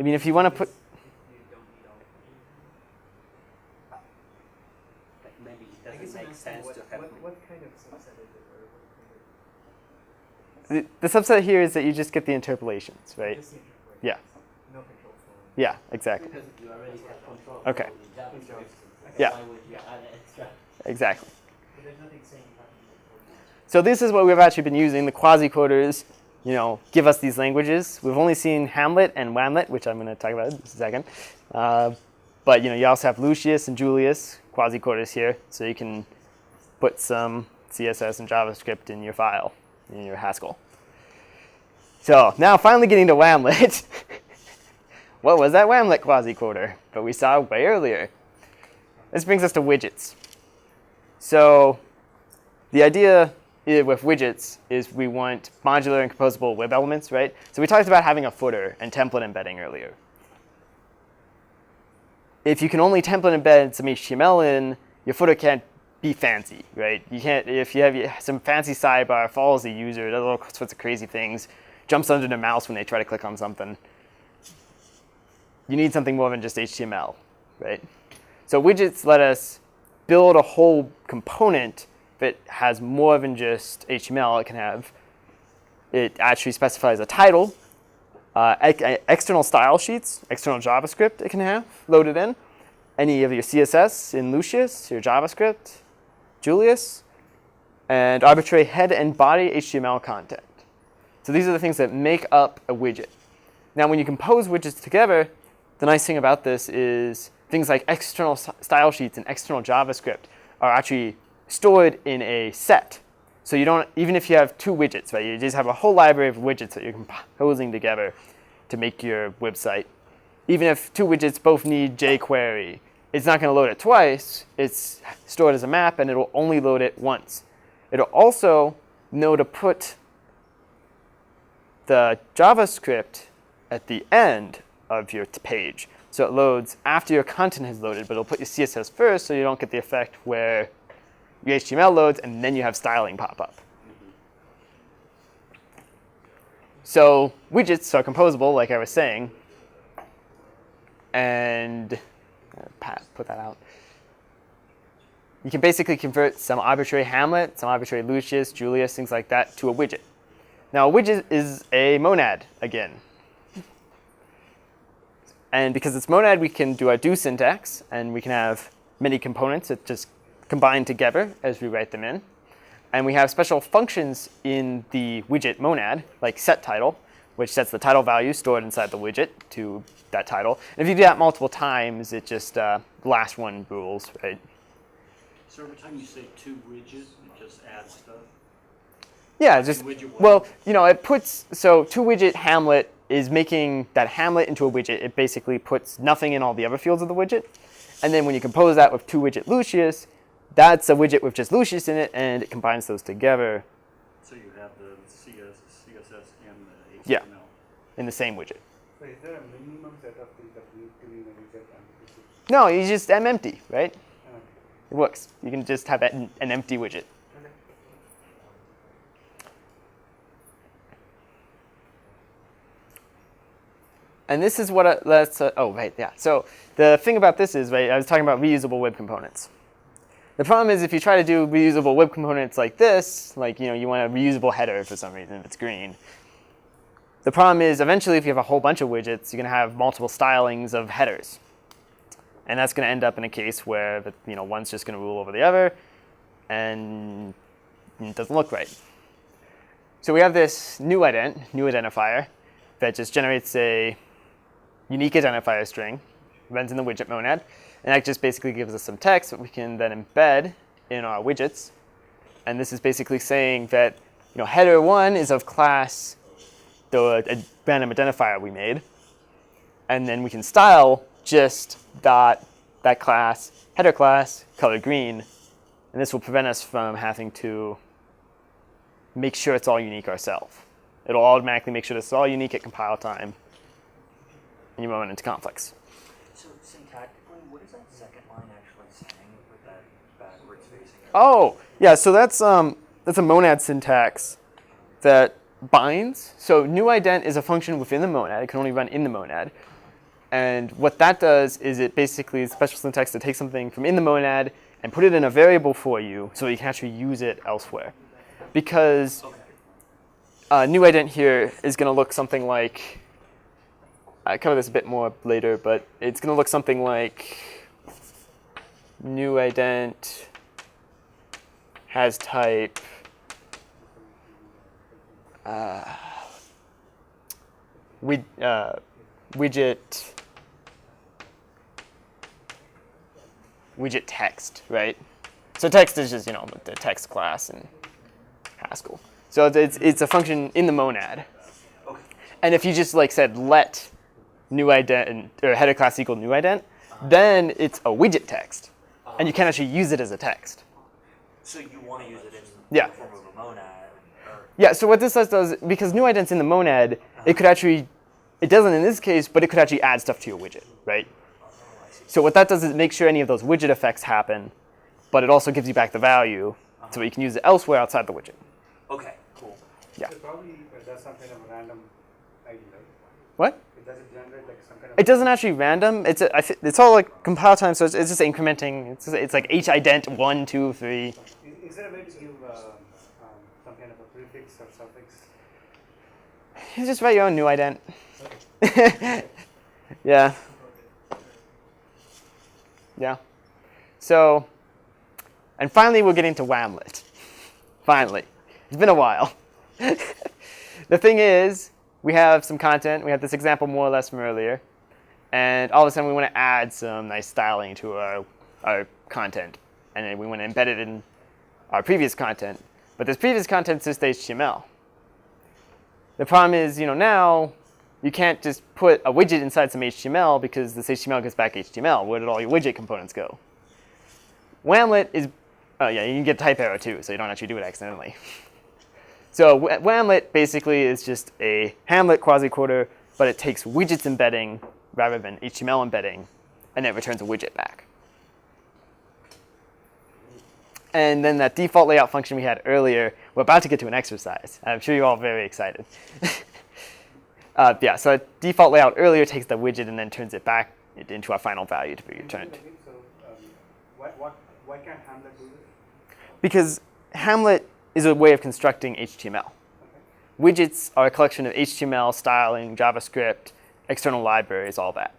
I mean, if you want to put... Maybe it doesn't make sense to have... What kind of subset is it? The subset here is that you just get the interpolations, right? Just the interpolation. Yeah. No control flow. Yeah, exactly. Because you already have control Okay. over the JavaScript. Yeah. Why would you add extra? Exactly. But there's nothing saying you have to use it. So this is what we've actually been using. The quasi-quoters, give us these languages. We've only seen Hamlet and Whamlet, which I'm going to talk about in just a second. But you also have Lucius and Julius quasi-quoters here, so you can put some CSS and JavaScript in your file, in your Haskell. So now finally getting to Whamlet. What was that Whamlet quasi-quoter? But we saw way earlier. This brings us to widgets. So the idea with widgets is we want modular and composable web elements, right? So we talked about having a footer and template embedding earlier. If you can only template embed some HTML in, your footer can't be fancy, right? You can't, if you have some fancy sidebar, follows the user, does all sorts of crazy things, jumps under the mouse when they try to click on something. You need something more than just HTML, right? So widgets let us build a whole component that has more than just HTML. It actually specifies a title, external style sheets, external JavaScript it can have loaded in, any of your CSS in Lucius, your JavaScript, Julius, and arbitrary head and body HTML content. So these are the things that make up a widget. Now when you compose widgets together, the nice thing about this is things like external style sheets and external JavaScript are actually stored in a set. So you don't, even if you have two widgets, right, you just have a whole library of widgets that you're composing together to make your website. Even if two widgets both need jQuery, it's not going to load it twice. It's stored as a map, and it'll only load it once. It'll also know to put the JavaScript at the end of your page. So it loads after your content has loaded, but it'll put your CSS first so you don't get the effect where your HTML loads and then you have styling pop up. So widgets are composable, like I was saying. And put that out. You can basically convert some arbitrary Hamlet, some arbitrary Lucius, Julius, things like that, to a widget. Now a widget is a monad again. And because it's monad, we can do our do syntax, and we can have many components that just combine together as we write them in. And we have special functions in the widget monad, like setTitle, which sets the title value stored inside the widget to that title. And if you do that multiple times, it just the last one rules, right? So every time you say to widget, it just adds stuff? Yeah, it's just, well, it puts, so to widget Hamlet is making that Hamlet into a widget. It basically puts nothing in all the other fields of the widget. And then when you compose that with to widget Lucius, that's a widget with just Lucius in it, and it combines those together. So you have the CSS and the HTML. Yeah, in the same widget. So is there a minimum set of things that we need to be in a widget? No, you just empty, right? It works. You can just have an empty widget. And this is what oh, right, yeah. So the thing about this is, right, I was talking about reusable web components. The problem is if you try to do reusable web components like this, like, you want a reusable header for some reason if it's green. The problem is eventually if you have a whole bunch of widgets, you're going to have multiple stylings of headers. And that's going to end up in a case where one's just going to rule over the other, and it doesn't look right. So we have this new identifier that just generates a unique identifier string, runs in the widget monad, and that just basically gives us some text that we can then embed in our widgets. And this is basically saying that header 1 is of class the random identifier we made, and then we can style just that class, header class, color green, and this will prevent us from having to make sure it's all unique ourselves. It'll automatically make sure this is all unique at compile time, and you won't run into conflicts. So syntactically, what is that second line actually saying with that backwards facing? Oh, yeah, so that's a monad syntax that binds. So new ident is a function within the monad. It can only run in the monad. And what that does is it basically is special syntax to take something from in the monad and put it in a variable for you so you can actually use it elsewhere. Because new ident here is going to look something like, I cover this a bit more later, but it's going to look something like new ident has type widget text, right? So text is just, the text class in Haskell. So it's a function in the monad. Okay. And if you just said let new ident or header class equal new ident, then it's a widget text, and you can actually use it as a text. So you want to use it in Yeah. the form of a monad? Yeah. So what this does, because new ident's in the monad, it could actually, it doesn't in this case, but it could actually add stuff to your widget, right? So what that does is make sure any of those widget effects happen, but it also gives you back the value, so you can use it elsewhere outside the widget. Okay, cool. Yeah. So probably does some kind of random ID, right? What? It doesn't generate some kind of. It doesn't actually random. It's all compile time, so it's just incrementing. It's like each ident 1, 2, 3. Is there a way to give some kind of a prefix or suffix? You just write your own new ident. Okay. Yeah. Yeah. So, and finally we're getting to Whamlet. Finally. It's been a while. The thing is, we have some content. We have this example more or less from earlier. And all of a sudden we want to add some nice styling to our content. And then we want to embed it in our previous content. But this previous content is just HTML. The problem is, now you can't just put a widget inside some HTML because this HTML gets back HTML. Where did all your widget components go? Whamlet is, oh yeah, you can get type error too, so you don't actually do it accidentally. So Whamlet basically is just a Hamlet quasi-quoter, but it takes widgets embedding rather than HTML embedding, and it returns a widget back. And then that default layout function we had earlier, we're about to get to an exercise. I'm sure you're all very excited. Yeah, so default layout earlier takes the widget and then turns it back into our final value to be returned. So why can't Hamlet do this? Because Hamlet is a way of constructing HTML. Okay. Widgets are a collection of HTML, styling, JavaScript, external libraries, all that.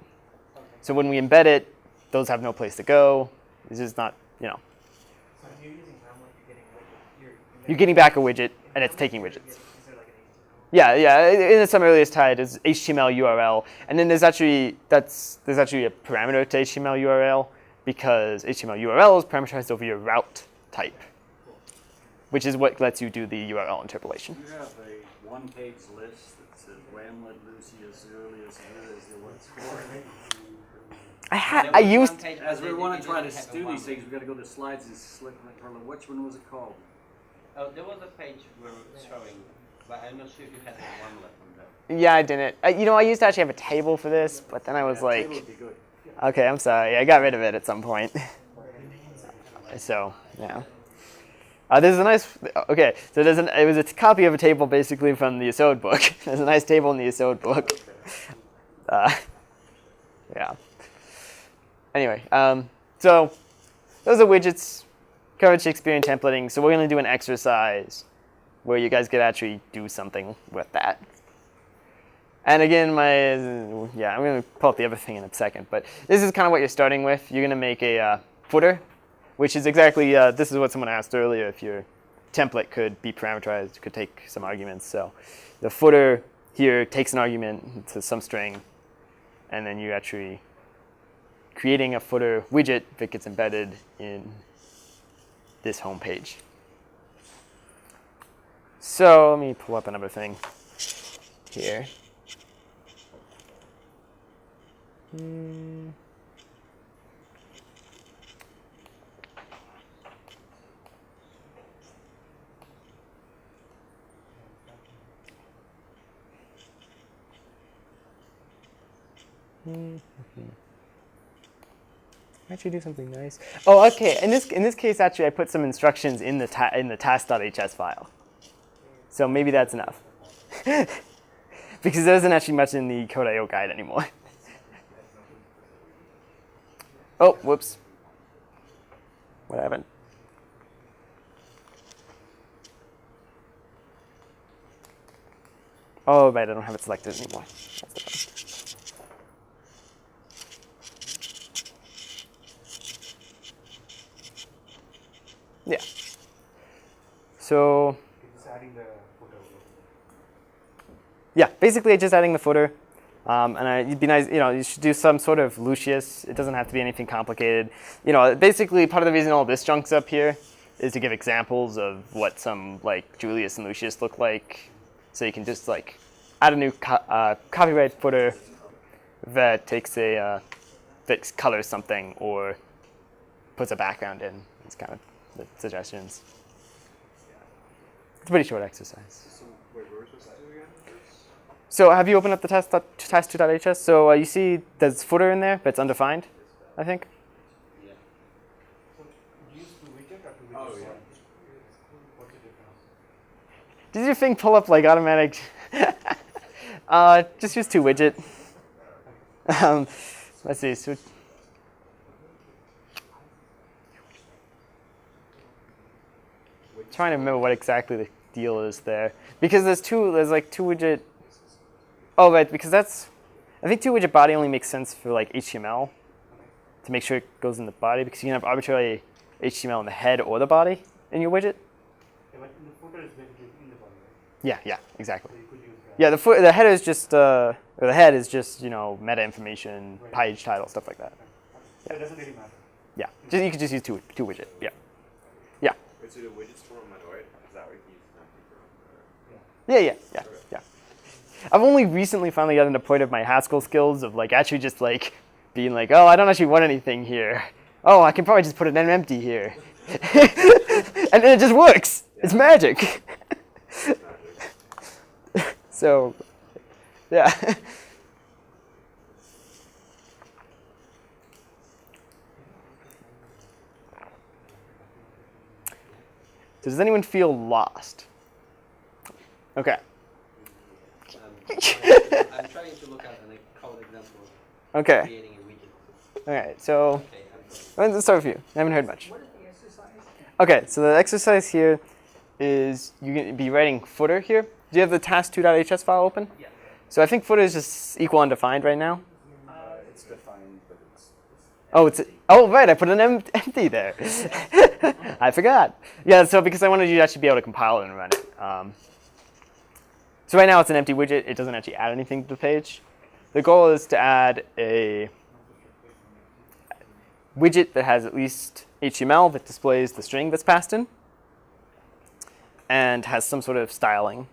Okay. So when we embed it, those have no place to go. It's just not, So if you're using Hamlet, you're getting back a widget, and it's taking widgets. Is there like an Yeah, in some earliest type is HTML URL, and then there's actually a parameter to HTML URL because HTML URL is parameterized over your route type, which is what lets you do the URL interpolation. You have a one-page list that says Whamlet, Lucy as early as what's for. I used. As we want to try to do these things, we've got to go to slides and select which one was it called? Oh, there was a page where it was showing, but I'm not sure if you had one left on there. Yeah, I didn't. I used to actually have a table for this, but then I was Table would like, be good. okay, I'm sorry, I got rid of it at some point. So yeah. There's a nice. Okay, so it was a copy of a table basically from the Yesod book. There's a nice table in the Yesod book. Yeah. Anyway, so those are widgets, covered Shakespearean templating. So we're going to do an exercise where you guys could actually do something with that. And again, I'm going to pull up the other thing in a second. But this is kind of what you're starting with. You're going to make a footer, which is exactly, this is what someone asked earlier, if your template could be parameterized, could take some arguments. So the footer here takes an argument to some string, and then you actually creating a footer widget that gets embedded in this home page. So let me pull up another thing here. Actually do something nice. Oh, okay. In this case, actually, I put some instructions in the task.hs file. So maybe that's enough. Because there isn't actually much in the code.io guide anymore. Oh, whoops. What happened? Oh, right, I don't have it selected anymore. That's the problem. Yeah. So It's adding the footer. yeah, basically just adding the footer. It'd be nice, you should do some sort of Lucius. It doesn't have to be anything complicated. Basically part of the reason all this junk's up here is to give examples of what some like Julius and Lucius look like. So you can just like add a new copyright footer that takes that colors something or puts a background in. It's kind of the suggestions. It's a pretty short exercise. So, wait, where was this again? So have you opened up the test2.hs? So you see there's footer in there, but it's undefined, I think. Yeah. So use to widget or to widget? Oh, yeah. What's the difference? Does your thing pull up like automatic? Just use toWidget. Let's see. So trying to remember what exactly the deal is there, because there's like toWidget. Oh, right, because I think toWidget body only makes sense for like HTML to make sure it goes in the body, because you can have arbitrary HTML in the head or the body in your widget. Yeah, but the footer is basically in the body, right? Yeah, exactly. So you could use that. Yeah, the header is just or the head is just meta information, page title, stuff like that. So it doesn't really matter. Yeah, you could just use toWidget. Yeah. Wait, so the widgets form manual, right? Is that what he's Yeah. I've only recently finally gotten to the point of my Haskell skills of like actually just like being like, oh, I don't actually want anything here. Oh, I can probably just put an empty here. And then it just works. Yeah. It's magic. So, yeah. So does anyone feel lost? Okay. I'm trying to look at a code example of Okay. creating a widget. All right. So Okay, I'm let's start with you. I haven't heard much. Okay. So the exercise here is you're going to be writing footer here. Do you have the task2.hs file open? Yeah. So I think footer is just equal undefined right now. It's defined, but it's Oh, right. I put an empty there. I forgot. Yeah. So because I wanted you to actually be able to compile it and run it. So right now it's an empty widget. It doesn't actually add anything to the page. The goal is to add a widget that has at least HTML that displays the string that's passed in and has some sort of styling.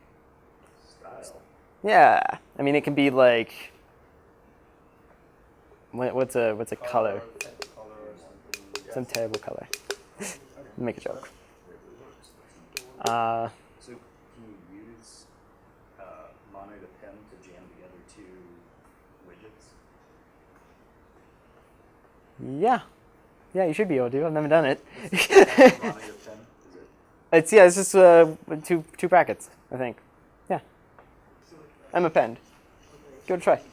style. Yeah. I mean, it can be like, what's a color? Color or something. Some terrible color. Make a joke. So can you use mono to pen to jam together two widgets? Yeah, you should be able to. I've never done it. Mono to pen, is it? It's just two brackets, I think. Yeah. I'm append. Give it a try. Use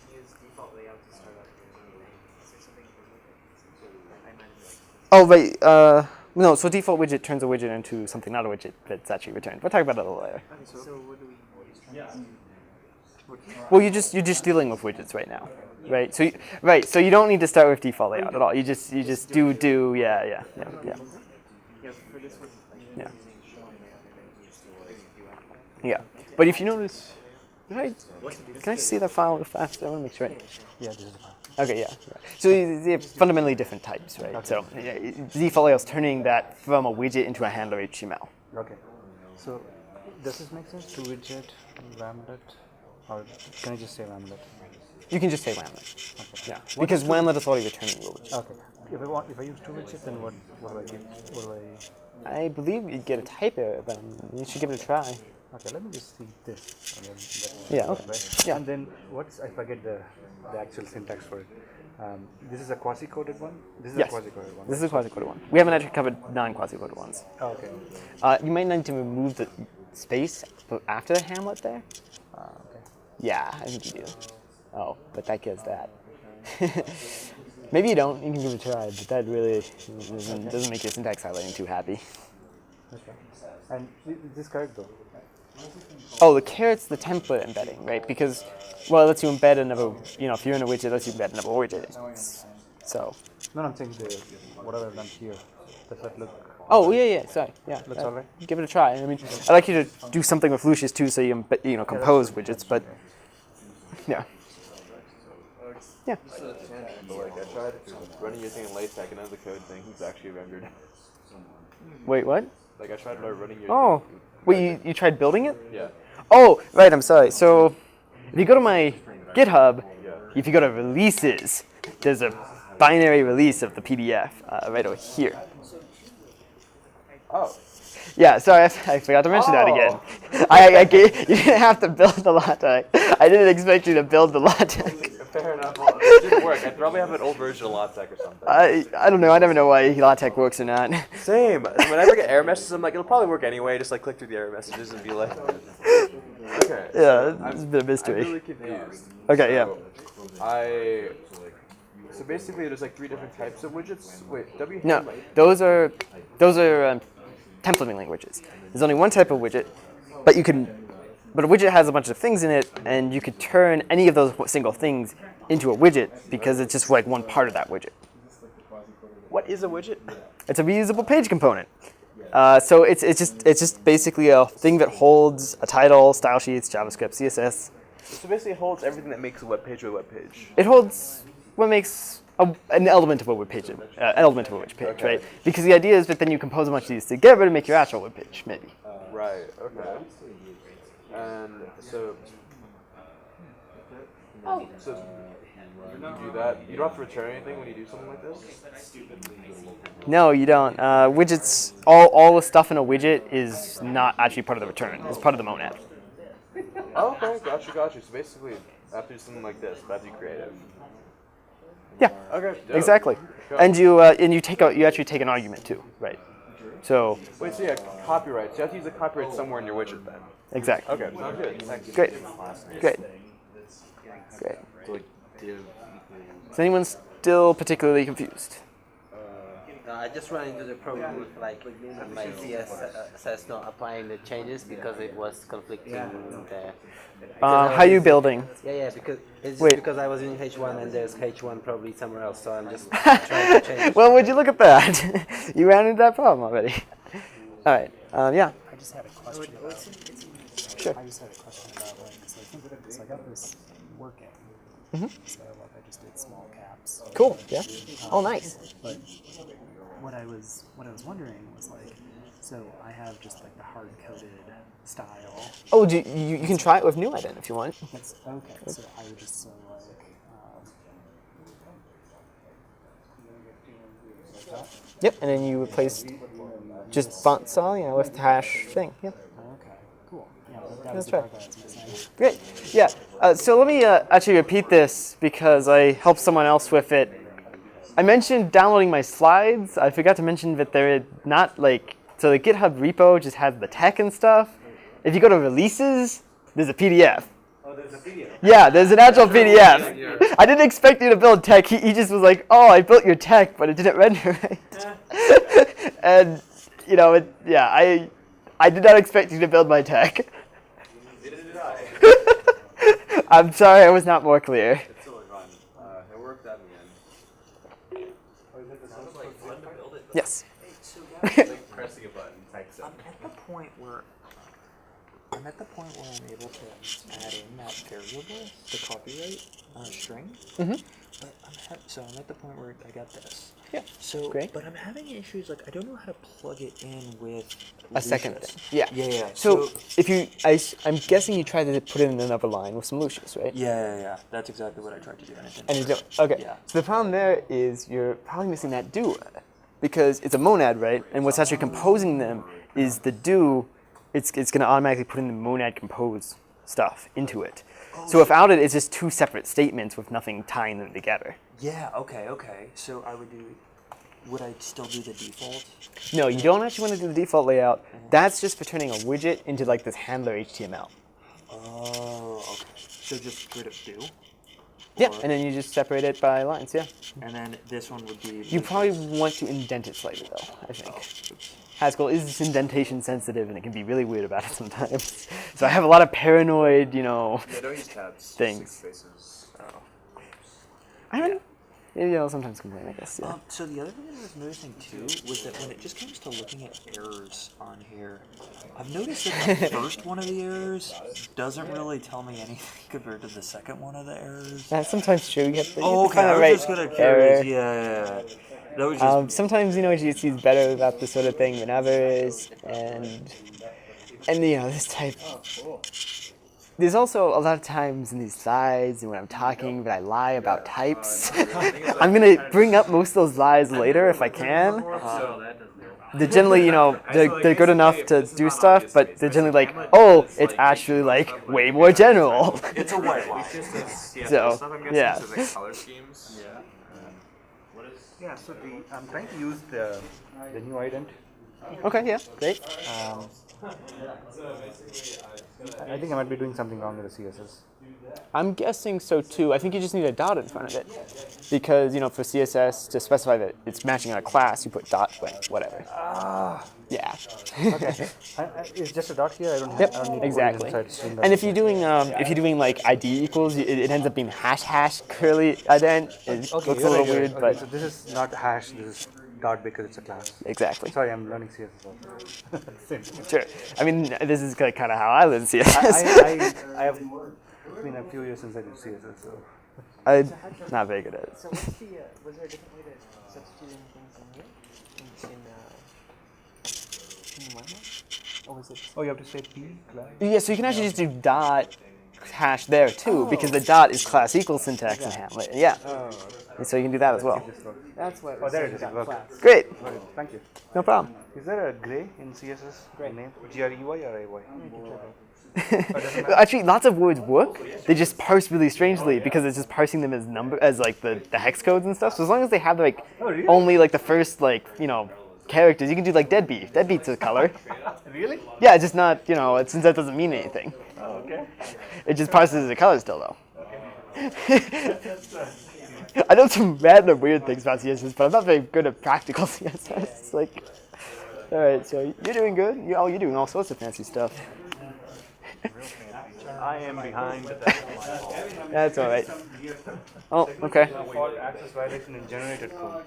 default layout to start out your name. Is there something I imagine Oh, right. No, so default widget turns a widget into something not a widget that's actually returned. We'll talk about that a little later. so what do we Yeah. Well, you're just dealing with widgets right now, right? So so you don't need to start with default layout at all. You just do yeah. Yeah, for this one, Yeah. using Yeah. But if you notice, right? Can I see the file fast? I want to make sure. Yeah, this is the file. Okay, yeah. So they're fundamentally different types, right? So default layout is turning that from a widget into a handler HTML. Okay. So does this make sense to widget, lambda, or can I just say lambda? You can just say Whelan. Okay. Yeah. Because Whelan is already returning your widget. Okay. If I use two widgets, then what do I get? What do I believe you'd get a type error, but you should give it a try. Okay, let me just see this. And then Yeah, okay. Right? Yeah. And then I forget the actual syntax for it. This is a quasi-coded one? This is Yes. a quasi-coded one. This is a quasi-coded one. We haven't actually covered non-quasi-coded ones. Oh, okay. You might need to remove the space after the hamlet there. Okay. Yeah, I think you do. Oh, but that gives that. Maybe you don't. You can give it a try, but that really doesn't make your syntax highlighting too happy. Okay. And this correct though. Oh, the caret's the template embedding, right? Because, well, it lets you embed another, if you're in a widget, it lets you embed another widget. So. No, I'm saying whatever I've done here. Does that look? Oh, yeah, sorry. Yeah. Looks all right. Give it a try. I mean, I'd like you to do something with Lucius too, so you compose widgets, but yeah. Yeah. But like I tried running your thing in LaTeX and as a code thing, it's actually rendered. Wait, what? Like I tried running your. Oh. Wait, you tried building it? Yeah. Oh, right, I'm sorry. So if you go to my GitHub, if you go to releases, there's a binary release of the PDF right over here. Oh. Yeah, sorry, I forgot to mention that again. You didn't have to build the LaTeX. I didn't expect you to build the LaTeX. Fair enough. It didn't work. I'd probably have an old version of LaTeX or something. I don't know. I never know why LaTeX works or not. Same. Whenever I get error messages, I'm like, it'll probably work anyway. Just like click through the error messages and be like, okay. Yeah, it's a bit of mystery. I'm really confused. Okay, yeah. So basically, there's like 3 different types of widgets. Wait, No, those are templating languages. There's only one type of widget, but a widget has a bunch of things in it, and you could turn any of those single things into a widget because it's just like one part of that widget. What is a widget? It's a reusable page component. So it's just basically a thing that holds a title, style sheets, JavaScript, CSS. So basically, it holds everything that makes a web page a web page. It holds what makes an element of a web page, Okay. right? Because the idea is that then you compose a bunch of these together to make your actual web page, maybe. Right. Okay. And so when you do that, you don't have to return anything when you do something like this? No, you don't. Widgets, all the stuff in a widget is not actually part of the return. It's part of the monad. Oh, okay, got you. So basically, I have to do something like this, but I have to be creative. Yeah. Okay. Dope. Exactly. Cool. And you actually take an argument too, right? So. Wait, so yeah, copyright. So you have to use the copyright somewhere in your widget then. Exactly. Okay, sounds good. Thanks. Great. Is anyone still particularly confused? I just ran into the problem with my CSS not applying the changes because it was conflicting there. How are you building? Yeah, because it's Wait. because I was using H1 and there's H1 probably somewhere else, so I'm just trying to change. Well, would you look at that? You ran into that problem already. All right. Yeah. I just had a question about. Sure. I just had a question about so I got this working. Mm-hmm. So I just did small caps. Cool. Yeah. Oh, nice. But what I was wondering was so I have just the hard coded style. Oh, you can try it with new ident if you want. That's okay. So I would just Yep, and then you replaced just font style, with hash thing. Yeah. okay, cool. Yeah, that That's was the right. part that was missing. Great. Yeah. So let me actually repeat this because I helped someone else with it. I mentioned downloading my slides. I forgot to mention that they're not so the GitHub repo just has the tech and stuff. If you go to releases, there's a PDF. Oh, there's a PDF. Yeah, there's an actual PDF. I didn't expect you to build tech. He just was like, oh, I built your tech, but it didn't render right. And, I did not expect you to build my tech. Neither did I. I'm sorry I was not more clear. It's totally fine. It worked out in the end. Sounds like fun to build it. Yes. Hey, so Like pressing a button, type I'm at the point where I'm able to add in that variable, the copyright string. Mm-hmm. But I'm at the point where I got this. Yeah. So, Great. but I'm having issues. I don't know how to plug it in with A second Lucius. thing. Yeah. Yeah. So I'm guessing you tried to put it in another line with some Lucius, right? Yeah. That's exactly what I tried to do. And it didn't And you work. don't. Okay. Yeah. So the problem there is you're probably missing that do, because it's a monad, right? And what's actually composing them is the do. It's going to automatically put in the monad compose stuff into it. So without it, it's just 2 separate statements with nothing tying them together. Yeah. Okay. So would I still do the default? No, you don't actually want to do the default layout. That's just for turning a widget into this handler HTML. Oh. Okay. So just grid of do. Yeah, Or- and then you just separate it by lines, yeah. And then this one would be. You probably want to indent it slightly, though, I think. Haskell is indentation sensitive, and it can be really weird about it sometimes. So I have a lot of paranoid, Yeah, don't use tabs. Things. 6 spaces. I don't know. Maybe I'll sometimes complain, I guess, yeah. So the other thing I was noticing too was that when it just comes to looking at errors on here, I've noticed that the first one of the errors doesn't really tell me anything compared to the second one of the errors. That's sometimes true. You have to, Oh, okay. find I the was right just kind of error. curious. Yeah. That was just. Sometimes, GSC is better about this sort of thing than others, and this type. There's also a lot of times in these slides and when I'm talking that I lie about types. I'm going to bring up most of those lies later if I can. They're generally, they're good enough to do stuff, but they're generally like, oh, it's actually like way more general. It's a white lie. So, yeah. Color schemes. Yeah, so I'm trying to use the new ident. Okay, yeah, great. I think I might be doing something wrong with the CSS. I'm guessing so too. I think you just need a dot in front of it. Because, for CSS, to specify that it's matching on a class, you put dot, whatever. Yeah. Okay. It's just a dot here. I don't have. Yep, I don't need to exactly. put it inside And if you're doing like ID equals, it ends up being hash curly ident. It looks a little weird, Okay, but so this is not hash. This is dot because it's a class. exactly. Sorry, I'm learning CSS also. Same. Sure. I mean, this is kind of how I learn CSS. I have been a few years since I did CSS, so. I'm not very good at it. So what's the, was there a different way to substitute in things in here? In Whelan? Or was it? Oh, you have to say P class. Yeah, so you can actually just do dot hash there too, because the dot is class equals syntax in Hamlet. Yeah. And so you can do that as well. That's what. Oh, there it is. Okay. Great. Okay, thank you. No problem. Is there a gray in CSS? Gray name? Grey or AY? Actually, lots of words work. They just parse really strangely because it's just parsing them as like the hex codes and stuff. So as long as they have like only like the first characters, you can do like deadbeat. Deadbeat's a color. Really? Yeah, it's just not since that doesn't mean anything. Oh, okay. It just parses as a color still though. I know some random weird things about CSS, but I'm not very good at practical CSS. It's like, all right, so you're doing good. You're doing all sorts of fancy stuff. I am behind. That's all right. Oh, okay. For access violation in generated code.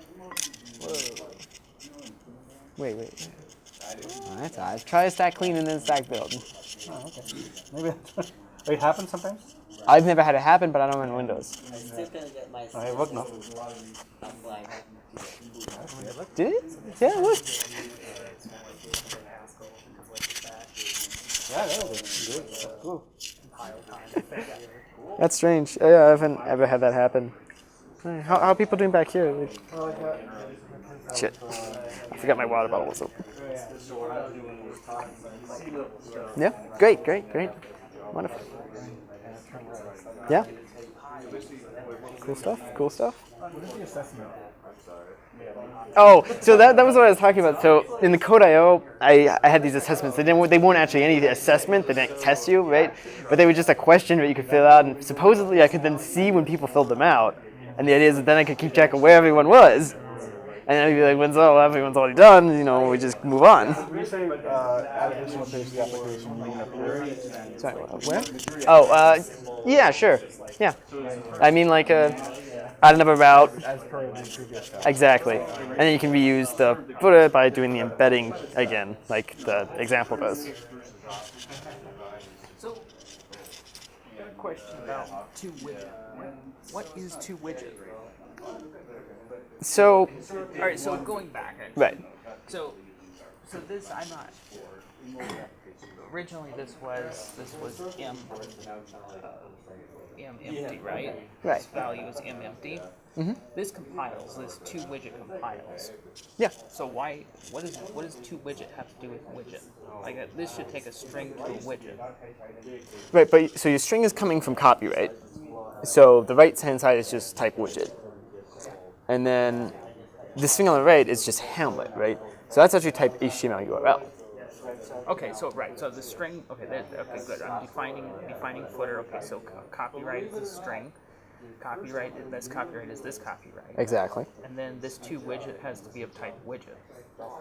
Wait. Oh, that's all right. Try to stack clean and then stack build. Oh, okay. Maybe it happens sometimes. I've never had it happen, but I don't run Windows. I'm still gonna get my I work now. offline. Did it? Yeah, it worked. Yeah, that was good. That's cool. That's strange. Yeah, I haven't ever had that happen. How are people doing back here? Shit. I forgot my water bottle was open. Yeah, great. Wonderful. Yeah. Cool stuff. Oh, so that was what I was talking about. So in the Code.io, I had these assessments. They weren't actually any assessment. They didn't test you, right? But they were just a question that you could fill out, and supposedly I could then see when people filled them out. And the idea is that then I could keep track of where everyone was. And I'd be like, when everyone's already done, we just move on. We say additional page the application main appear. Sorry, where? Oh, yeah, sure. Yeah. I mean, like add another route. As per the previous stuff. Exactly. And then you can reuse the footer by doing the embedding again, like the example does. So, I have a question about ToWidget. What is ToWidget? So, All right. So going back. Actually. right. So this I'm not. Originally, this was m empty, right? Right. This value is m empty. This compiles. This ToWidget compiles. Yeah. So what does ToWidget have to do with widget? Like this should take a string to a widget. Right, but so your string is coming from copyright. So the right hand side is just type widget. And then this thing on the right is just Hamlet, right? So that's actually type HTML URL. Okay, so right, so the string. Okay, okay, good. I'm defining footer. Okay, so copyright is a string. copyright, this copyright is this copyright. Exactly. And then this toWidget has to be of type widget.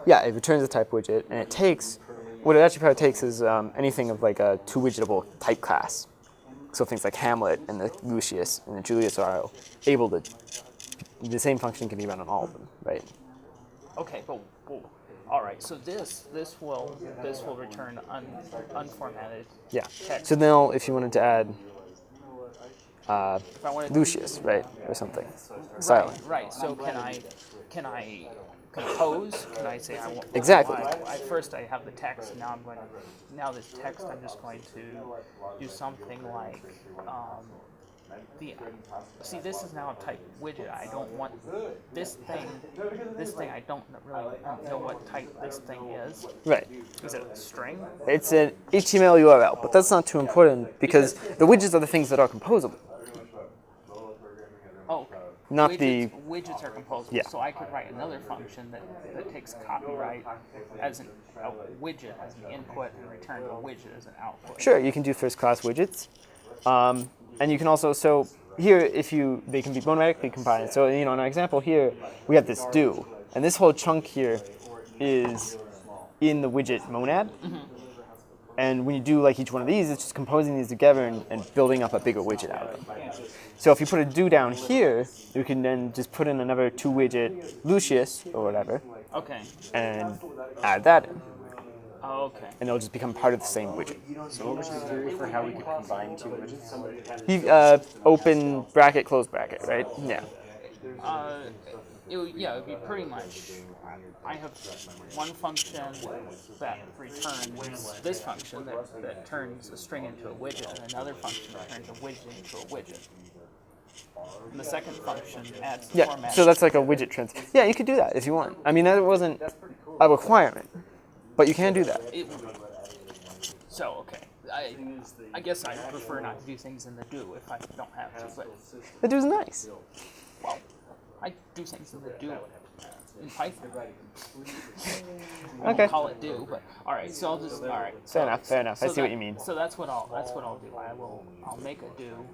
Yeah, it returns a type widget, and it takes, what it actually probably takes is anything of like a toWidgetable type class. So things like Hamlet and the Lucius and the Julius are able to, the same function can be run on all of them, right? Okay, but all right. So this will return unformatted Yeah. text. So now if you wanted to add If I wanted Lucius, right, or something, silent. Right. So can I compose? Can I say I want? Exactly. First I have the text. Now this text I'm just going to do something like see, this is now a type widget. I don't want this thing. I don't really know what type this thing is. Right. Is it a string? It's an HTML URL, but that's not too important because the widgets are the things that are composable. Oh, Not widgets are composable. Yeah. So I could write another function that takes copyright as a widget as an input and returns a widget as an output. Sure, you can do first-class widgets, and you can also, so here, they can be monotically combined. So in our example here, we have this do, and this whole chunk here is in the widget monad. And when you do like each one of these, it's just composing these together and building up a bigger widget out of them. So if you put a do down here, you can then just put in another toWidget Lucius or whatever, Okay. and add that in, Okay. and it'll just become part of the same widget. So what was your theory for how we could combine two widgets? Open bracket, close bracket, right? Yeah. It would be pretty much. I have one function that returns this function that turns a string into a widget, and another function that turns a widget into a widget. And the second function adds the Yeah, format. so that's like a widget trans. Yeah, you could do that if you want. I mean, that wasn't a requirement, but you can do that. Okay. I guess I prefer not to do things in the do if I don't have to, but The do's nice. well, I do things in the do in Python. I Okay. won't call it do, but all right. So I'll just all right. Fair enough. I see what you mean. So that's what I'll do. I'll make a do.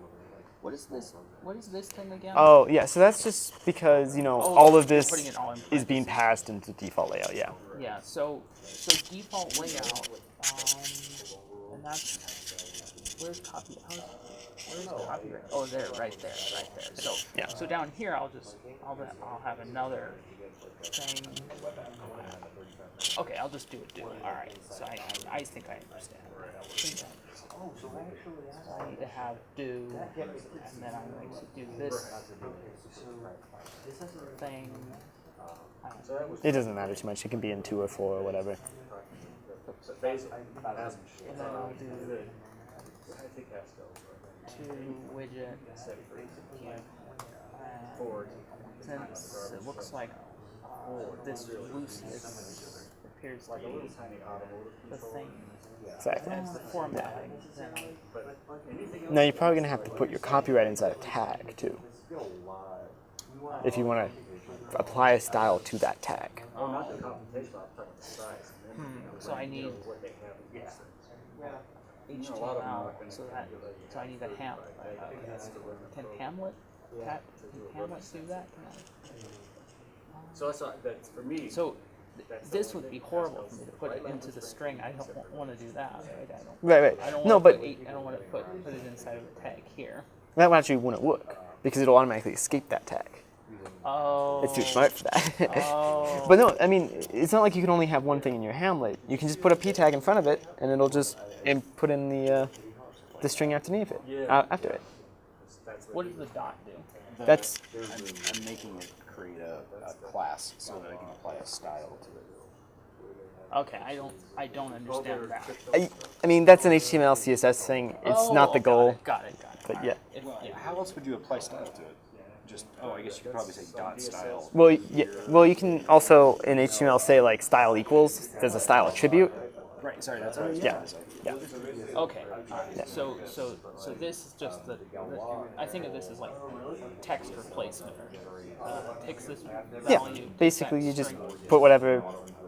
What is this? What is this thing again? Oh, yeah, so that's just because, all of this putting it all in is being passed into default layout, yeah. Yeah. So default layout, and that's where's copy? Where's copyright? Oh, there, right there. So Yeah. So down here, I'll have another thing. Okay, I'll just do a do. All right. So I think I understand. So I need to have do, and then I'm going to do this thing. It doesn't matter too much. It can be in 2 or 4 or whatever. And then I'll do toWidget. Since it looks like this Lucius appears to be the thing Exactly. as the formatting, then Now, you're probably going to have to put your copyright inside a tag, too, if you want to apply a style to that tag. so I need HTML, so I need a can Hamlet do that? So that's for me. So this would be horrible for me to put it into the string. I don't want to do that, right? Right. I don't No, want to but I don't want to put it inside of a tag here. that actually wouldn't work because it'll automatically escape that tag. Oh. It's too smart for that. Oh. But no, I mean, it's not like you can only have one thing in your Hamlet. You can just put a p tag in front of it, and it'll just put in the string underneath it, after it. What does the dot do? That's I'm making it create a class so that I can apply a style to it. Okay, I don't understand that. I mean, that's an HTML CSS thing. It's not the goal. Got it. But All yeah. right. Yeah. How else would you apply style to it? Just I guess you could probably say dot style. Well, yeah. Well, you can also in HTML say like style equals. There's a style attribute. Right. Sorry, that's what I was Yeah. trying to say. Yeah. Okay. All right. Yeah. So this is just the I think of this as like text replacement. Takes this Yeah. value. Basically, that you just string. put whatever.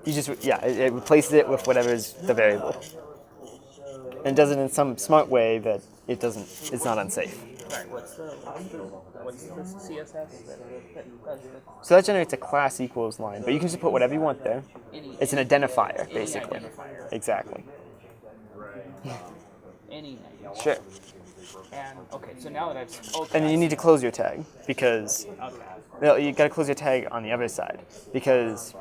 You just it replaces it with whatever is the variable, and does it in some smart way that it doesn't. It's not unsafe. Sorry, what's the CSS that does the So that generates a class equals line, but you can just put whatever you want there. It's an identifier, any basically. identifier? Exactly. Any name. Sure. And okay, so now that I've And then you need to close your tag because no, you got to close your tag on the other side because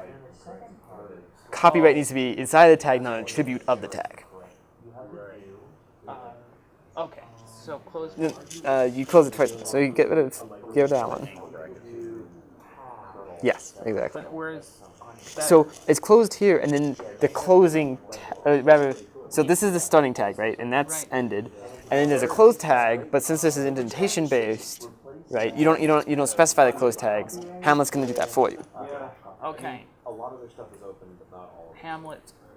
copyright needs to be inside the tag, not an attribute of the tag. okay, so close. You close it twice, so you get rid of that one. Yes, exactly. But where's that? So it's closed here, and then the closing, so this is the starting tag, right? And that's Right. ended. And then there's a close tag, but since this is indentation based, right? You don't specify the close tags. Hamlet's going to do that for you. Okay, A lot of their stuff is open, but not all.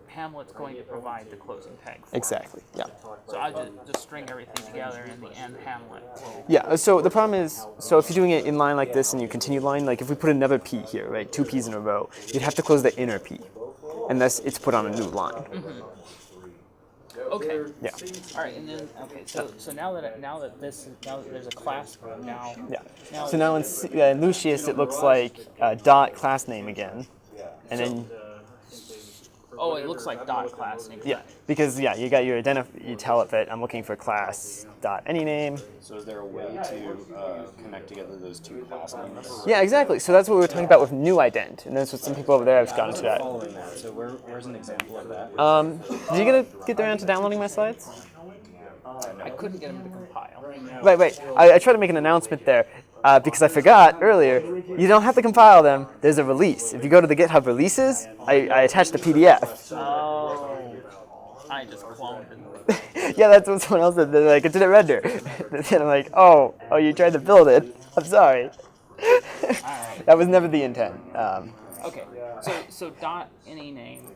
Hamlet's going to provide the closing tag. For Exactly. Yeah. it. So I just string everything together, and in the end, Hamlet will. Yeah. So the problem is, so if you're doing it in line like this and you continue line, like if we put another P here, right? 2 P's in a row, you'd have to close the inner P, unless it's put on a new line. Okay. Yeah. All right, and then okay, so now that there's a class now. Yeah. Now So now in Lucius, it looks like dot class name again, and then oh, it looks like dot class name. yeah, because you got your you tell it that I'm looking for class dot any name. So is there a way to connect together those two class names? Yeah, exactly. So that's what we were talking about with new ident, and that's what some people over there have gotten to that. Following that, so where's an example of that? Did you get around to downloading my slides? I couldn't get him to compile. Right. I tried to make an announcement there because I forgot earlier. You don't have to compile them. There's a release. If you go to the GitHub releases, I attached the PDF. Oh, I just cloned it. Yeah, that's what someone else said. They're like, it didn't render. And I'm like, oh, you tried to build it. I'm sorry. That was never the intent. Okay, so dot any name,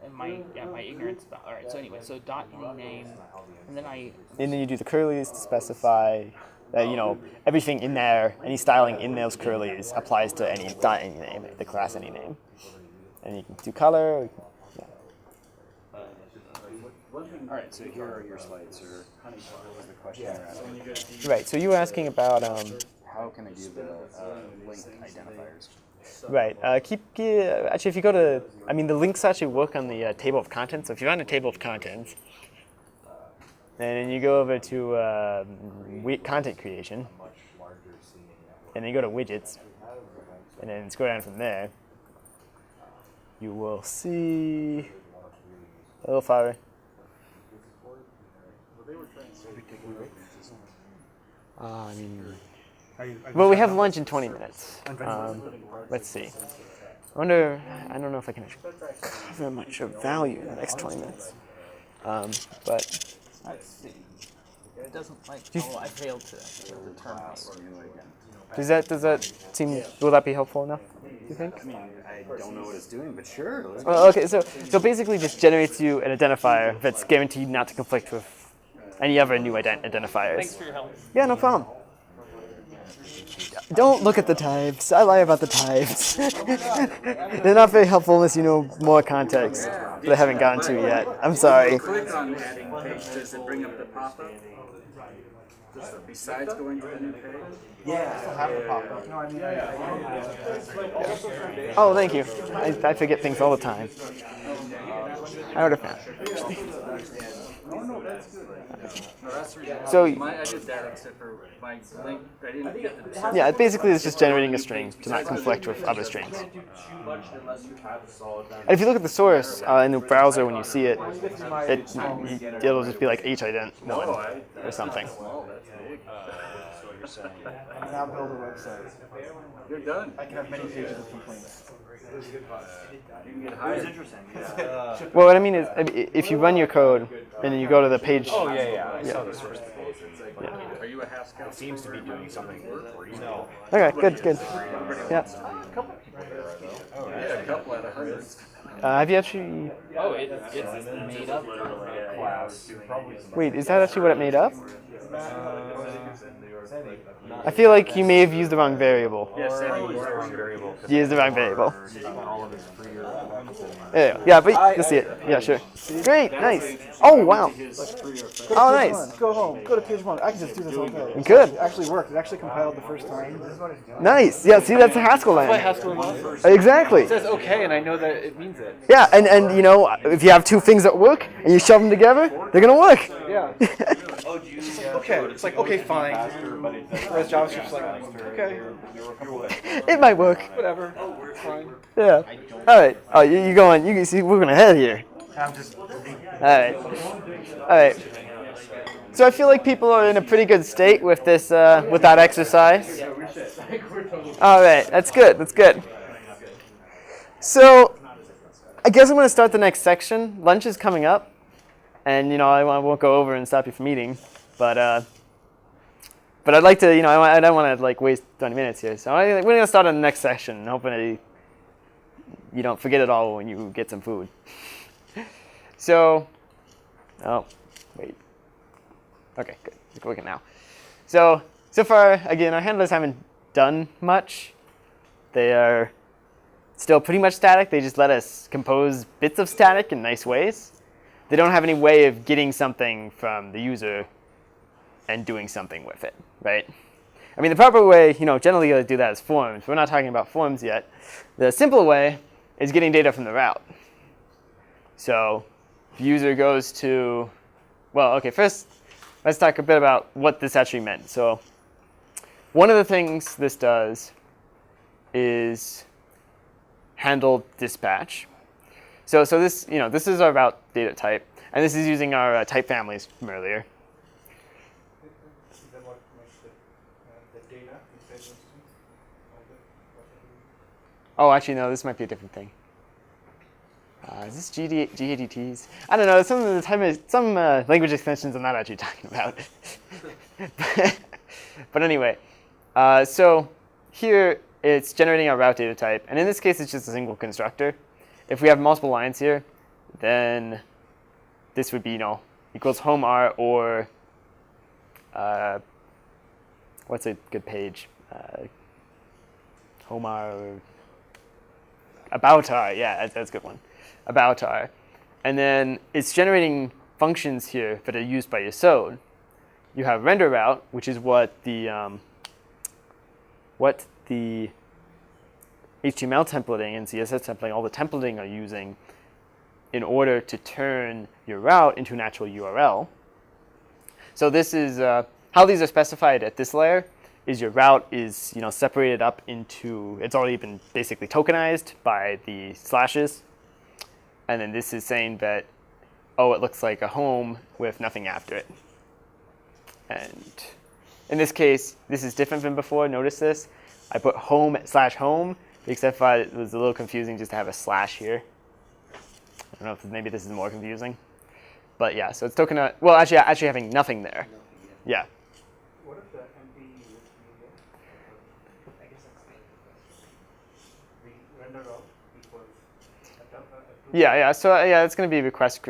and my ignorance about. All right, so anyway, so dot any name, and then you do the curlies to specify that everything in there, any styling in those curlies applies to any dot any name, the class any name, and you can do color. All right, so here are your slides, or honeypot was the question you're asking. Right. So you were asking about How can I do the link identifiers? right. Actually, if you go to, the links actually work on the table of contents. So if you're on a table of contents, and then you go over to content creation, and then you go to widgets, and then scroll down from there, you will see a little farther. Well, we have lunch in 20 minutes. Let's see. I don't know if I can cover much of value in the next 20 minutes. But let's see. It doesn't like. Oh, I failed to terminate. does that seem? Will that be helpful enough? You think? I don't know what it's doing, but sure. Well, okay. So basically, this generates you an identifier that's guaranteed not to conflict with any other new identifiers. Thanks for your help. Yeah, no problem. Don't look at the types. I lie about the types. They're not very helpful unless you know more context that I haven't gotten to yet. I'm sorry. Click on adding page, does it bring up the pop-up? Besides going to the new page? Oh, thank you. I forget things all the time. I would have found. Oh, no, that's good. No, that's the reason. So I did that except for my link. I didn't get the. yeah, basically it's just generating a string to not conflict with other strings. And if you look at the source in the browser when you see it, it'll just be like HIDENT 1 or something. I can now build a website. You're done. I can have many pages of complaints. You can get hired. Interesting. Well, what I mean is, if you run your code and then you go to the page. Oh yeah. I saw the source. Are you a Haskell? It seems to be doing something for you. No. Okay, good. Yeah. Yeah, a couple out of hundreds. Have you actually? Oh, it's made up. Wait, is that actually what it made up? I feel like you may have used the wrong variable. Yes, Sandy used the wrong variable. You used the wrong variable. All of his freer elements and Yeah, but you'll see it. Yeah, sure. Great, nice. Oh, wow. Oh, nice. Go home. Go to page 1. I can just do this all day. Good. It actually worked. It actually compiled the first time. Nice. Yeah, see, that's a Haskell line. Exactly. it says okay, and I know that it means it. Yeah, and you know, if you have two things that work and you shove them together, they're gonna work. Yeah. Okay. It's like, okay, fine. Whereas JavaScript's like, okay, It might work. whatever. Fine. Yeah. All right. Oh, you going? You can see we're gonna head here. I'm just. All right. All right. So I feel like people are in a pretty good state with this, with that exercise. All right. That's good. That's good. So I guess I'm gonna start the next section. Lunch is coming up, and you know I won't go over and stop you from eating, but I'd like to, you know, I don't want to like waste 20 minutes here. So we're gonna start on the next section, hoping you don't forget it all when you get some food. So, oh, wait. Okay, good. It's working now. So far, again, our handlers haven't done much. They are still pretty much static. They just let us compose bits of static in nice ways. They don't have any way of getting something from the user and doing something with it, right? I mean, the proper way, you know, generally you do that is forms. We're not talking about forms yet. The simple way is getting data from the route. So the user goes to, well, okay, first let's talk a bit about what this actually meant. So one of the things this does is handle dispatch. So this, you know, this is our route data type, and this is using our type families from earlier. Oh, actually, no, this might be a different thing. Is this GADTs? I don't know. Some language extensions I'm not actually talking about. But anyway, so here it's generating our route data type, and in this case, it's just a single constructor. If we have multiple lines here, then this would be, you know, equals home R or what's a good page? Home R or about R. Yeah, that's a good one. About R. And then it's generating functions here that are used by Yesod. You have render route, which is what the HTML templating and CSS templating, all the templating are using in order to turn your route into an actual URL. So this is how these are specified at this layer. Is your route is, you know, separated up into, it's already been basically tokenized by the slashes. And then this is saying that, oh, it looks like a home with nothing after it. And in this case, this is different than before. Notice this. I put home/home, except for it was a little confusing just to have a slash here. I don't know if maybe this is more confusing. But yeah, so it's tokenized. Well, actually having nothing there. Yeah. What if the MP media? I guess that's render route equals. Yeah. So yeah, it's going to be request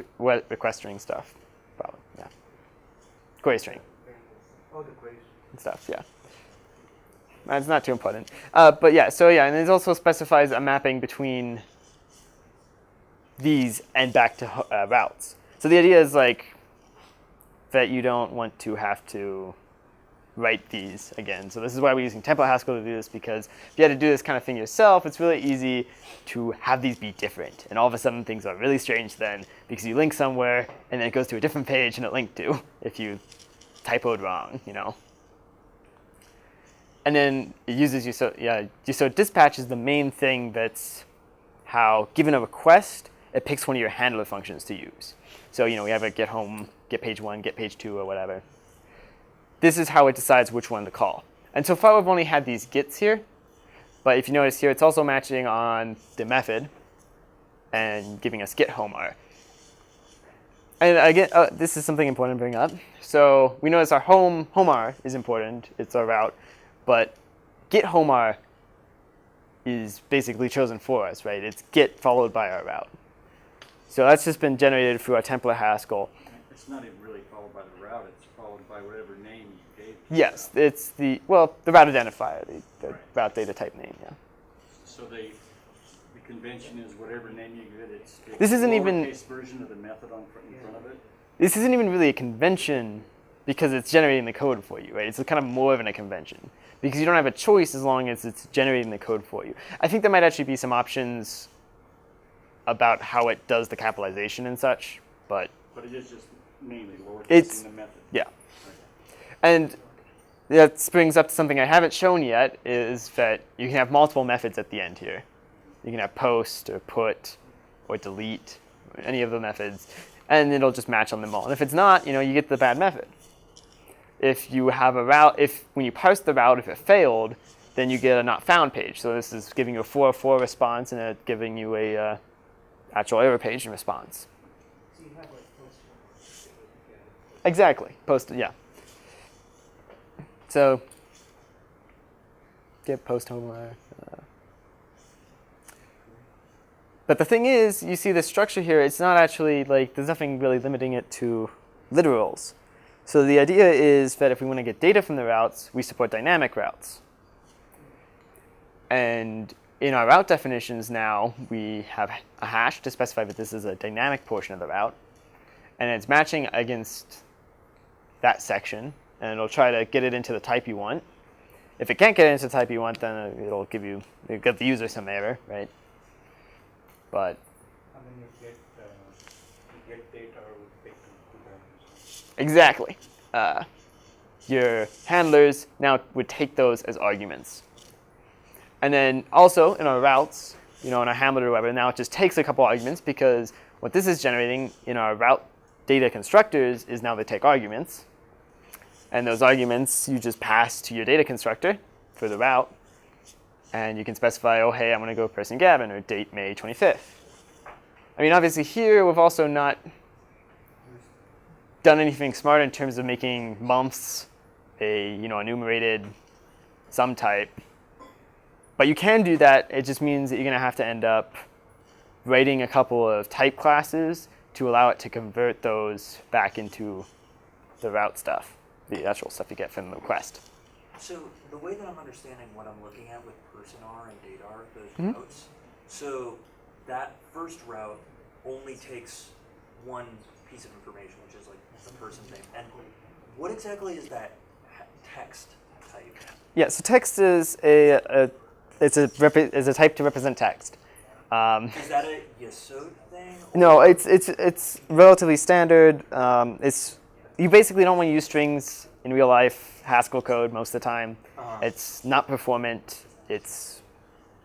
string stuff, probably. Yeah. Query string. Oh, the query and stuff. Yeah. It's not too important. But yeah. So yeah, and it also specifies a mapping between these and back to routes. So the idea is like that you don't want to have to write these again. So this is why we're using template Haskell to do this, because if you had to do this kind of thing yourself, it's really easy to have these be different. And all of a sudden things are really strange then, because you link somewhere and then it goes to a different page than it linked to if you typoed wrong, you know. And then it uses Yesod dispatch is the main thing that's how, given a request, it picks one of your handler functions to use. So, you know, we have a get home, get page 1, get page 2, or whatever. This is how it decides which one to call. And so far, we've only had these gets here. But if you notice here, it's also matching on the method and giving us get home R. And again, this is something important to bring up. So we notice our home R is important. It's our route. But get home R is basically chosen for us, right? It's get followed by our route. So that's just been generated through our template Haskell. It's not even really followed by the route, it's followed by whatever name you gave. Yes, it's the route identifier, the route data type name, yeah. So the convention is whatever name you give it, it's This isn't even- lowercase version of the method in front of it. This isn't even really a convention because it's generating the code for you, right? It's kind of more than a convention because you don't have a choice as long as it's generating the code for you. I think there might actually be some options about how it does the capitalization and such, but But it is just mainly lowercase It's- in the method. yeah. And that brings up to something I haven't shown yet, is that you can have multiple methods at the end here. You can have post or put or delete, or any of the methods, and it'll just match on them all. And if it's not, you get the bad method. If you have a route, when you parse the route, if it failed, then you get a not found page. So this is giving you a 404 response and giving you a actual error page in response. Exactly, post, yeah. So get post homework. But the thing is, you see the structure here, it's not actually there's nothing really limiting it to literals. So the idea is that if we want to get data from the routes, we support dynamic routes. And in our route definitions now, we have a hash to specify that this is a dynamic portion of the route. And it's matching against that section, and it'll try to get it into the type you want. If it can't get it into the type you want, then it'll give the user some error, right? But And then you get data with big two. exactly. Your handlers now would take those as arguments. And then also in our routes, in our handler or whatever, now it just takes a couple arguments because what this is generating in our route data constructors is now they take arguments. And those arguments you just pass to your data constructor for the route. And you can specify, oh, hey, I'm going to go person Gavin or date May 25th. I mean, obviously here we've also not done anything smart in terms of making months a enumerated sum type. But you can do that. It just means that you're going to have to end up writing a couple of type classes to allow it to convert those back into the route stuff, the actual stuff you get from the request. So the way that I'm understanding what I'm looking at with person_r and date_r, those Mhm. routes, so that first route only takes one piece of information, which is like the person's name. And what exactly is that text type? Yeah, so text is a type to represent text. Is that a Yesod thing? No, it's relatively standard. You basically don't want to use strings in real life Haskell code most of the time. It's not performant. It's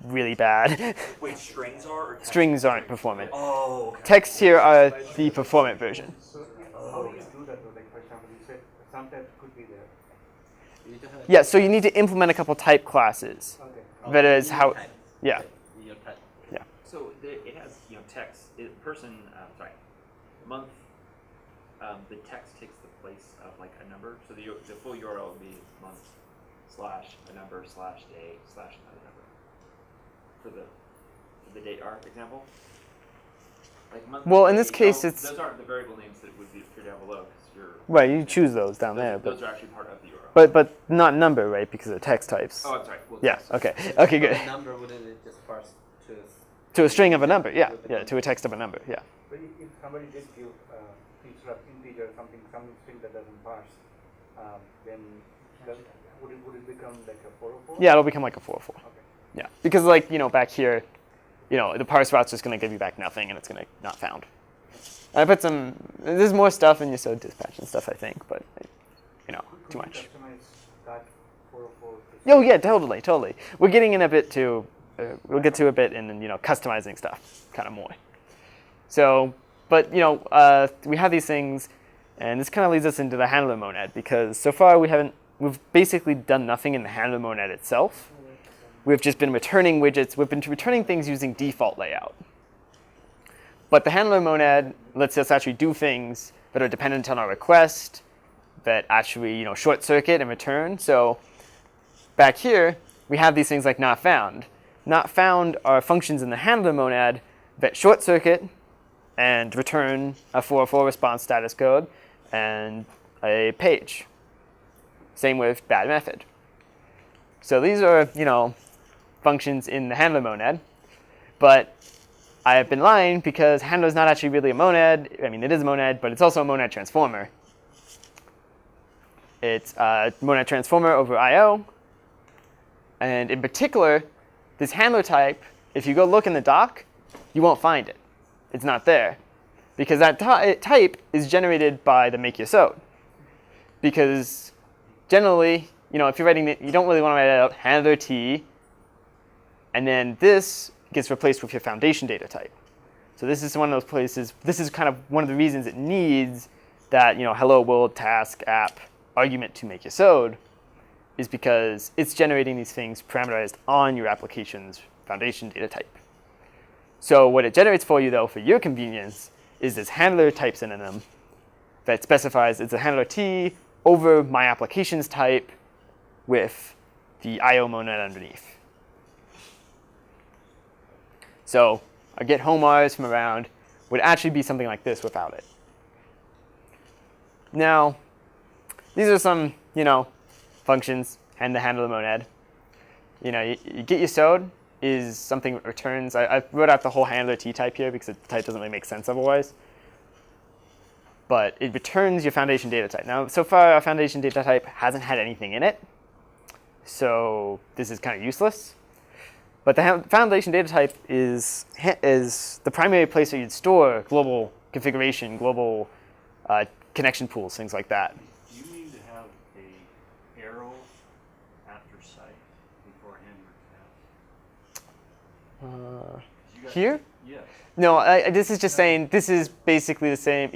really bad. Wait, strings are? Or text? Strings aren't performant. Oh, okay. Texts here are the performant version. So how do you do that though? Like for example, you said some types could be there. Yeah, so you need to implement a couple type classes. Okay. That is how, Type. yeah. Your type. So it has, text, month, the text takes the place of like a number. So the full URL would be month / a number / day / another number. For the date arc example. Like month. Well, in this day, case, those aren't the variable names that would appear down below because you're. Right, you choose those down there, Those but are actually part of the URL. but not number, right? Because of text types. Oh, I'm sorry. Well, Yeah. text. Okay. Okay. Good. The number wouldn't it just parse to To a string of a number. Yeah. Yeah. To a text of a number. Yeah. But if somebody did give instead of integer something, some string that doesn't parse, then would it become like a 404? Yeah, it'll become like a 404. Okay. Yeah, because back here, the parse route's just going to give you back nothing, and it's going to not found. And I put there's more stuff in Yesod dispatch and stuff, I think, but too much. Customize that 404. Oh yeah, totally. We're getting in a bit to, we'll get to a bit in customizing stuff, kind of more. So, but we have these things, and this kind of leads us into the handler monad because so far we've basically done nothing in the handler monad itself. We've just been returning widgets. We've been returning things using default layout. But the handler monad lets us actually do things that are dependent on our request, that actually short circuit and return. So back here, we have these things like not found. Not found are functions in the handler monad that short circuit and return a 404 response status code and a page. Same with bad method. So these are, functions in the handler monad, but I have been lying because handler is not actually really a monad. I mean, it is a monad, but it's also a monad transformer. It's a monad transformer over I/O, and in particular, this handler type, if you go look in the doc, you won't find it. It's not there, because that type is generated by the make Yesod. Because generally, if you're writing it, you don't really want to write it out handler t, and then this gets replaced with your foundation data type. So this is one of those places. This is kind of one of the reasons it needs that hello world task app argument to make Yesod, is because it's generating these things parameterized on your application's foundation data type. So what it generates for you, though, for your convenience, is this handler type synonym that specifies it's a handler t over my application's type with the I/O monad underneath. So a get home Rs from around would actually be something like this without it. Now, these are some, functions and the handler monad. You get Yesod is something that returns. I wrote out the whole handler t type here because the type doesn't really make sense otherwise. But it returns your foundation data type. Now, so far, our foundation data type hasn't had anything in it. So this is kind of useless. But the foundation data type is the primary place where you'd store global configuration, global connection pools, things like that. Do you mean to have a arrow after cite before handler task? Here? Yes. No, this is just saying this is basically the same.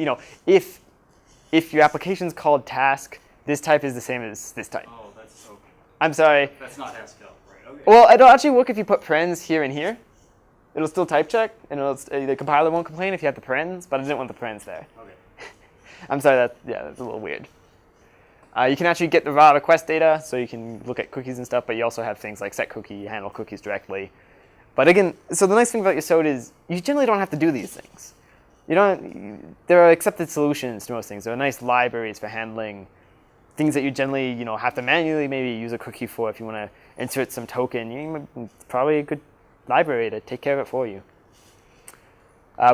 If your application's called task, this type is the same as this type. Oh, that's okay. I'm sorry. That's not Haskell, right? Okay. Well, it'll actually work if you put parens here and here. It'll still type check, and the compiler won't complain if you have the parens, but I didn't want the parens there. Okay. I'm sorry, that's a little weird. You can actually get the raw request data, so you can look at cookies and stuff, but you also have things like set cookie, handle cookies directly. But again, so the nice thing about Yesod is you generally don't have to do these things. There are accepted solutions to most things. There are nice libraries for handling things that you generally have to manually maybe use a cookie for if you want to insert some token. It's probably a good library to take care of it for you.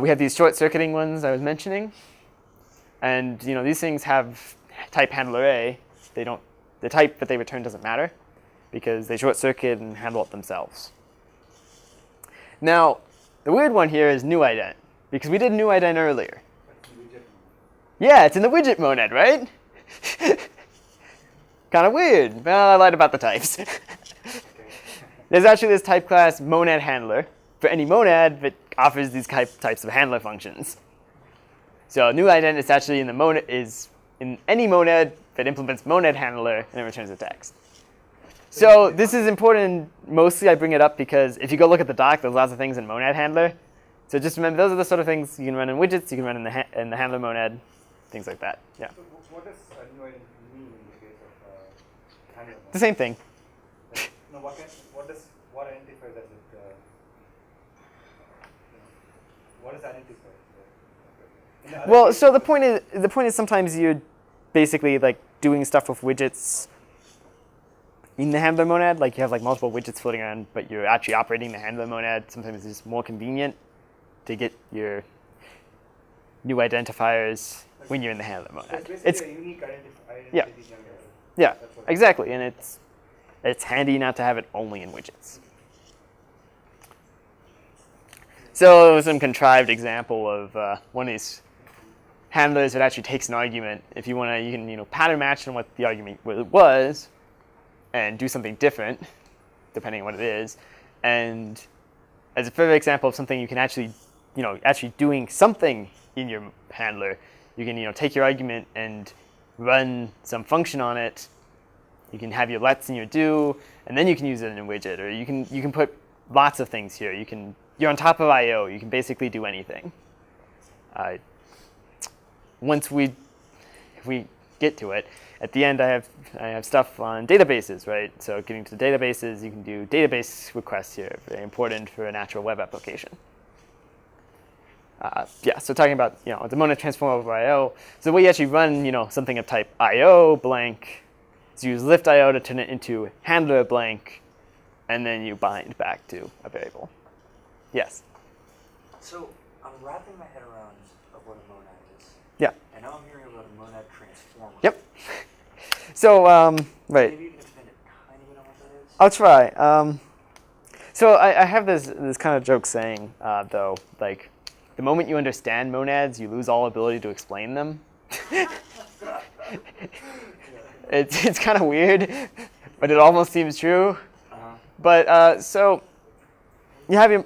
We have these short-circuiting ones I was mentioning. And these things have type handler A. The type that they return doesn't matter because they short-circuit and handle it themselves. Now, the weird one here is new ident, because we did new ident earlier. Yeah, it's in the widget monad, right? Kind of weird. Well, I lied about the types. There's actually this type class monad handler for any monad that offers these types of handler functions. So new ident is actually in any monad that implements monad handler and it returns a text. So this is important. Mostly I bring it up because if you go look at the doc, there's lots of things in monad handler. So just remember, those are the sort of things you can run in widgets, you can run in the handler monad, things like that. Yeah. So what does new ident mean in the case of handler? The same thing. No, what identifies as it? What is identified? Well, so the point is sometimes you're basically like doing stuff with widgets in the handler monad, like you have like multiple widgets floating around, but you're actually operating the handler monad. Sometimes it's just more convenient to get your new identifiers when you're in the handler monad. It's a unique identity yeah, generator. yeah, exactly, and it's handy not to have it only in widgets. So some contrived example of one of these handlers that actually takes an argument. If you want to, you can pattern match on what the argument was, and do something different, depending on what it is. And as a further example of something you can actually, actually doing something in your handler, you can, take your argument and run some function on it. You can have your lets and your do, and then you can use it in a widget, or you can put lots of things here. You're on top of I/O. You can basically do anything. If we get to it, at the end I have stuff on databases, right? So getting to databases, you can do database requests here, very important for a natural web application. Yeah, so talking about the monad transform over I/O. So the way you actually run something of type I/O blank is you use lift I/O to turn it into handler blank, and then you bind back to a variable. Yes. So I'm wrapping my head around of what a monad is. Yeah. And now I'm hearing about a monad transformer. Yep. So right. Maybe you can expand a tiny bit on what that is. I'll try. So I have this kind of joke saying though, like the moment you understand monads, you lose all ability to explain them. It's kind of weird, but it almost seems true. But so you have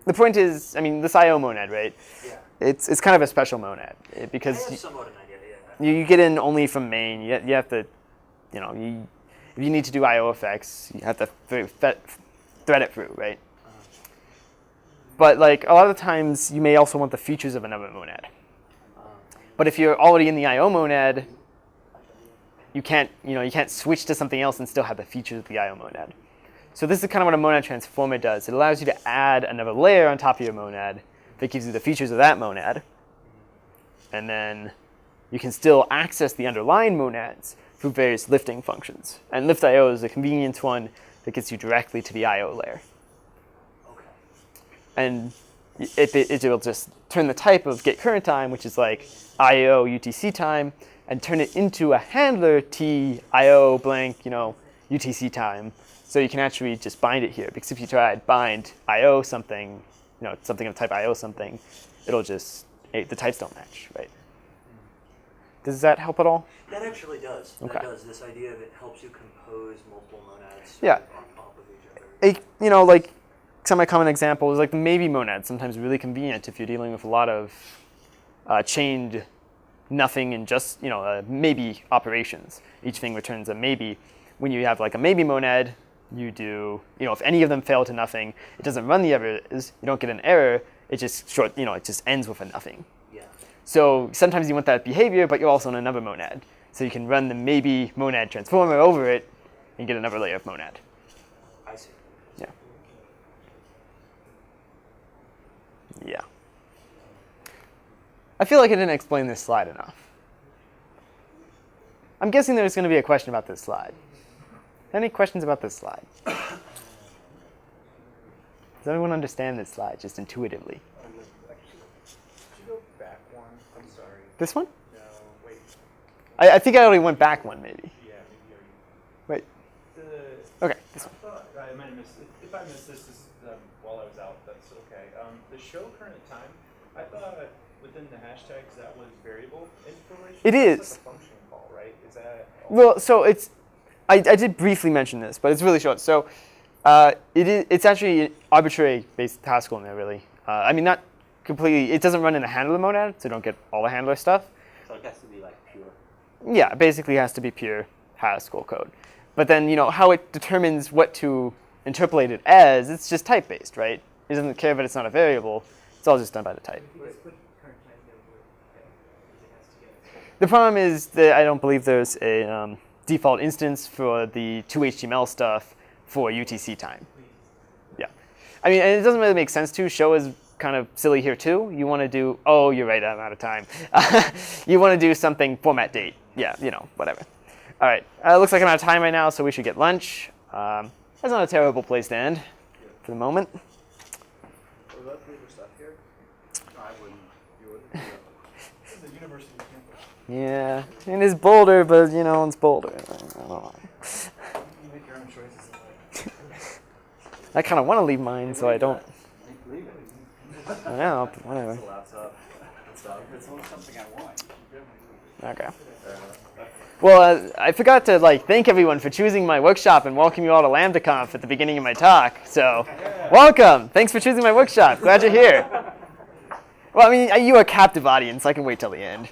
the point is, I mean, this I/O monad, right? Yeah. It's kind of a special monad because I have somewhat an idea. Yeah. you get in only from main. You have to, if you need to do I/O effects, you have to thread it through, right? But like a lot of the times, you may also want the features of another monad. But if you're already in the I/O monad, you can't switch to something else and still have the features of the I/O monad. So this is kind of what a monad transformer does. It allows you to add another layer on top of your monad that gives you the features of that monad. And then you can still access the underlying monads through various lifting functions. And lift I/O is a convenient one that gets you directly to the I/O layer. Okay. And it will just turn the type of get current time, which is like I/O UTC time, and turn it into a handler T I/O blank UTC time. So you can actually just bind it here, because if you try to bind I/O something, something of type I/O something, it'll just the types don't match, right? Does that help at all? That actually does. Okay. That does. This idea of it helps you compose multiple monads Yeah. on top of each other. Like semi-common example is like the maybe monad. Sometimes really convenient if you're dealing with a lot of chained nothing and just maybe operations. Each thing returns a maybe. When you have like a maybe monad, you do if any of them fail to nothing, it doesn't run the others. You don't get an error. It just it just ends with a nothing. Yeah. So sometimes you want that behavior, but you're also in another monad. So you can run the maybe monad transformer over it and get another layer of monad. I see. Yeah. Yeah. I feel like I didn't explain this slide enough. I'm guessing there's going to be a question about this slide. Any questions about this slide? Does everyone understand this slide just intuitively? Could you go back one? I'm sorry. This one? No, wait. I think I already went back one, maybe. Yeah, maybe you Wait. already. Okay, this one. I thought I might have missed it. If I missed this while I was out, that's okay. The show current time, I thought within the hashtags that was variable information. It It's is. like a function call, right? Is that? Well, so I did briefly mention this, but it's really short. So it's actually arbitrary-based Haskell in there, really. I mean, not completely. It doesn't run in a handler monad, so you don't get all the handler stuff. So it has to be like pure. Yeah, basically it has to be pure Haskell code. But then, how it determines what to interpolate it as, it's just type-based, right? It doesn't care that it's not a variable. It's all just done by the type. The problem is that I don't believe there's a default instance for the 2HTML stuff for UTC time. Yeah. I mean, and it doesn't really make sense to. Show is kind of silly here too. You want to do, oh, you're right, I'm out of time. You want to do something format date. Yeah, whatever. All right, looks like I'm out of time right now, so we should get lunch. That's not a terrible place to end for the moment. What about the stuff here? I wouldn't. You wouldn't. This is the university campus. Yeah, it is Boulder, but it's Boulder. I don't know. You make your own choices in life. I kind of want to leave mine, so I don't. Leave it. I know, but whatever. It's a laptop. It's something I want. Okay. Well, I forgot to thank everyone for choosing my workshop and welcome you all to LambdaConf at the beginning of my talk. So, welcome. Thanks for choosing my workshop. Glad you're here. Well, I mean, you are a captive audience. I can wait till the end.